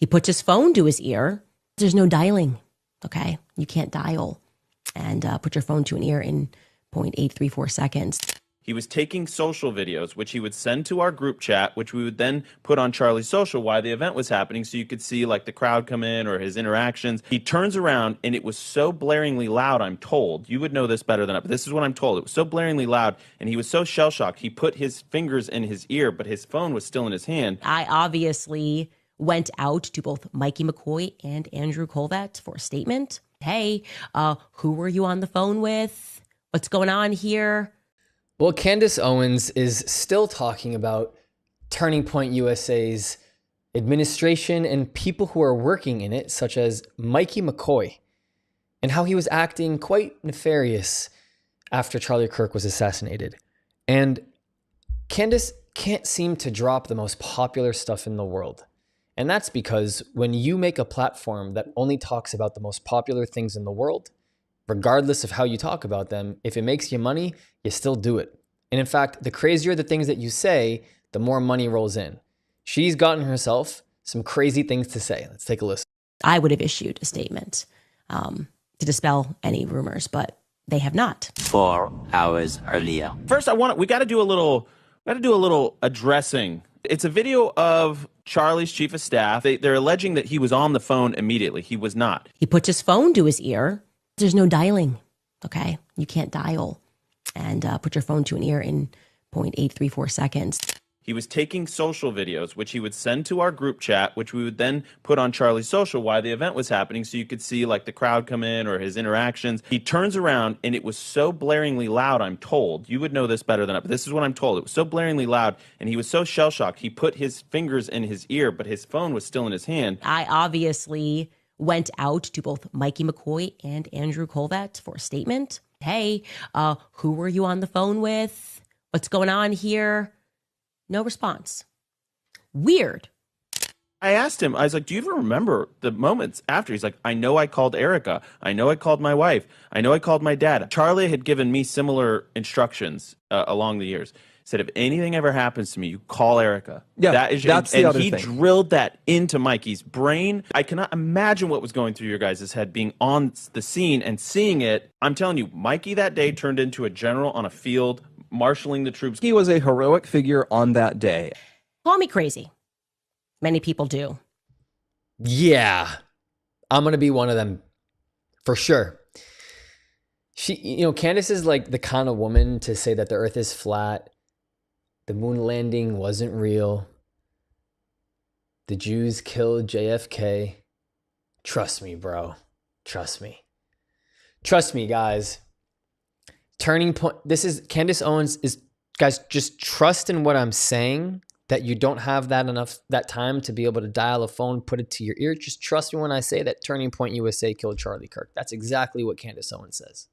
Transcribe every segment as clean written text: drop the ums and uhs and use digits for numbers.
He puts his phone to his ear. There's no dialing, okay? You can't dial and put your phone to an ear in 0.834 seconds. He was taking social videos, which he would send to our group chat, which we would then put on Charlie's social while the event was happening, so you could see like the crowd come in or his interactions. He turns around, and it was so blaringly loud, I'm told. You would know this better than I, but this is what I'm told. It was so blaringly loud, and he was so shell-shocked. He put his fingers in his ear, but his phone was still in his hand. I obviously went out to both Mikey McCoy and Andrew Colvett for a statement. Hey, who were you on the phone with? What's going on here? Well, Candace Owens is still talking about Turning Point USA's administration and people who are working in it, such as Mikey McCoy, and how he was acting quite nefarious after Charlie Kirk was assassinated. And Candace can't seem to drop the most popular stuff in the world. And that's because when you make a platform that only talks about the most popular things in the world, regardless of how you talk about them, if it makes you money, you still do it. And in fact, the crazier the things that you say, the more money rolls in. She's gotten herself some crazy things to say. Let's take a listen. I would have issued a statement to dispel any rumors, but they have not. 4 hours earlier. First, we got to do a little addressing. It's a video of Charlie's chief of staff. They're alleging that he was on the phone immediately. He was not. He puts his phone to his ear. There's no dialing, okay? You can't dial and put your phone to an ear in 0.834 seconds. He was taking social videos, which he would send to our group chat, which we would then put on Charlie's social while the event was happening, so you could see like the crowd come in or his interactions. He turns around, and it was so blaringly loud, I'm told. You would know this better than I, but this is what I'm told. It was so blaringly loud, and he was so shell-shocked. He put his fingers in his ear, but his phone was still in his hand. I obviously went out to both Mikey McCoy and Andrew Colvett for a statement. Hey, who were you on the phone with? What's going on here? No response. Weird. I asked him, I was like, do you even remember the moments after? He's like, I know I called Erica. I know I called my wife. I know I called my dad. Charlie had given me similar instructions along the years. Said, if anything ever happens to me, you call Erica. Yeah, that's the other he thing. drilled that into Mikey's brain. I cannot imagine what was going through your guys' head being on the scene and seeing it. I'm telling you, Mikey that day turned into a general on a field, marshaling the troops. He was a heroic figure on that day. Call me crazy. Many people do. Yeah, I'm going to be one of them for sure. Candace is like the kind of woman to say that the earth is flat. The moon landing wasn't real. The Jews killed JFK. Trust me, bro. Trust me. Trust me, guys. Turning point. This is Candace Owens is, guys, just trust in what I'm saying, that you don't have that time to be able to dial a phone, put it to your ear. Just trust me when I say that Turning Point USA killed Charlie Kirk. That's exactly what Candace Owens says.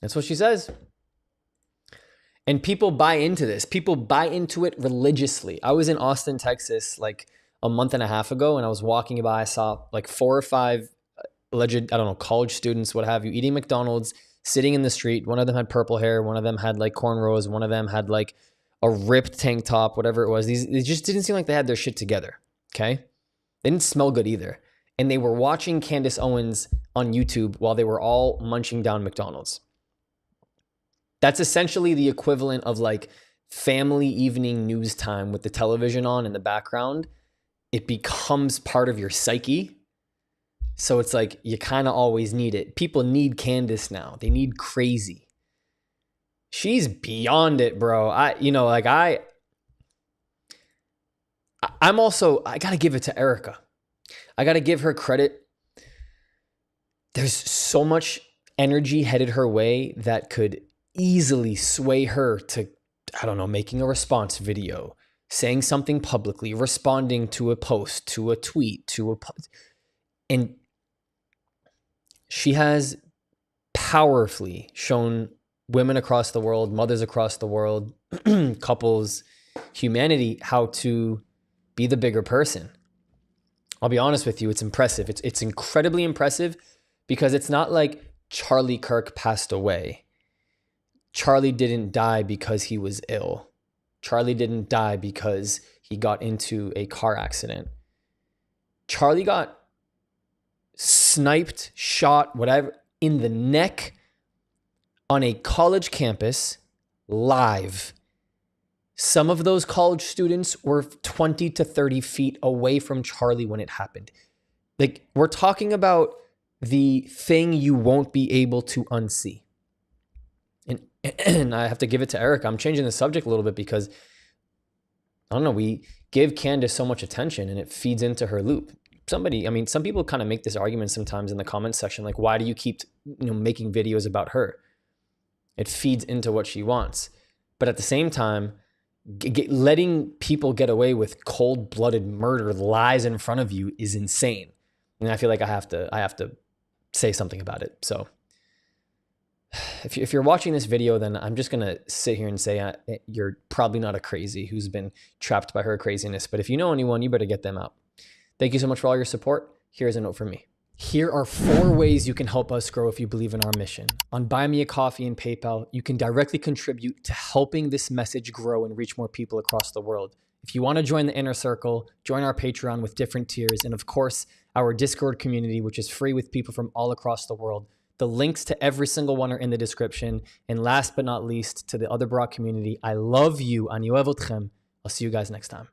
That's what she says. And people buy into this. People buy into it religiously. I was in Austin, Texas, like a month and a half ago, and I was walking by. I saw like 4 or 5 alleged, college students, what have you, eating McDonald's, sitting in the street. One of them had purple hair. One of them had like cornrows. One of them had like a ripped tank top, whatever it was. They just didn't seem like they had their shit together, okay? They didn't smell good either. And they were watching Candace Owens on YouTube while they were all munching down McDonald's. That's essentially the equivalent of like family evening news time with the television on in the background. It becomes part of your psyche. So it's like you kind of always need it. People need Candace now. They need crazy. She's beyond it, bro. I got to give it to Erica. I got to give her credit. There's so much energy headed her way that could easily sway her to, making a response video, saying something publicly, responding to a post, to a tweet, and she has powerfully shown women across the world, mothers across the world, couples, humanity, how to be the bigger person. I'll be honest with you, it's impressive. It's incredibly impressive because it's not like Charlie Kirk passed away. Charlie didn't die because he was ill. Charlie didn't die because he got into a car accident. Charlie got sniped, shot, whatever, in the neck on a college campus live. Some of those college students were 20 to 30 feet away from Charlie when it happened. Like, we're talking about the thing you won't be able to unsee. And I have to give it to Erica. I'm changing the subject a little bit because, I don't know, we give Candace so much attention and it feeds into her loop. Some people kind of make this argument sometimes in the comments section, like, why do you keep, making videos about her? It feeds into what she wants. But at the same time, letting people get away with cold-blooded murder, lies in front of you, is insane. And I feel like I have to say something about it. So if you're watching this video, then I'm just going to sit here and say you're probably not a crazy who's been trapped by her craziness. But if you know anyone, you better get them out. Thank you so much for all your support. Here's a note from me. Here are 4 ways you can help us grow if you believe in our mission. On Buy Me a Coffee and PayPal, you can directly contribute to helping this message grow and reach more people across the world. If you want to join the inner circle, join our Patreon with different tiers, and of course, our Discord community, which is free with people from all across the world. The links to every single one are in the description. And last but not least, to the other Brock community, I love you. Ani ohev otchem. I'll see you guys next time.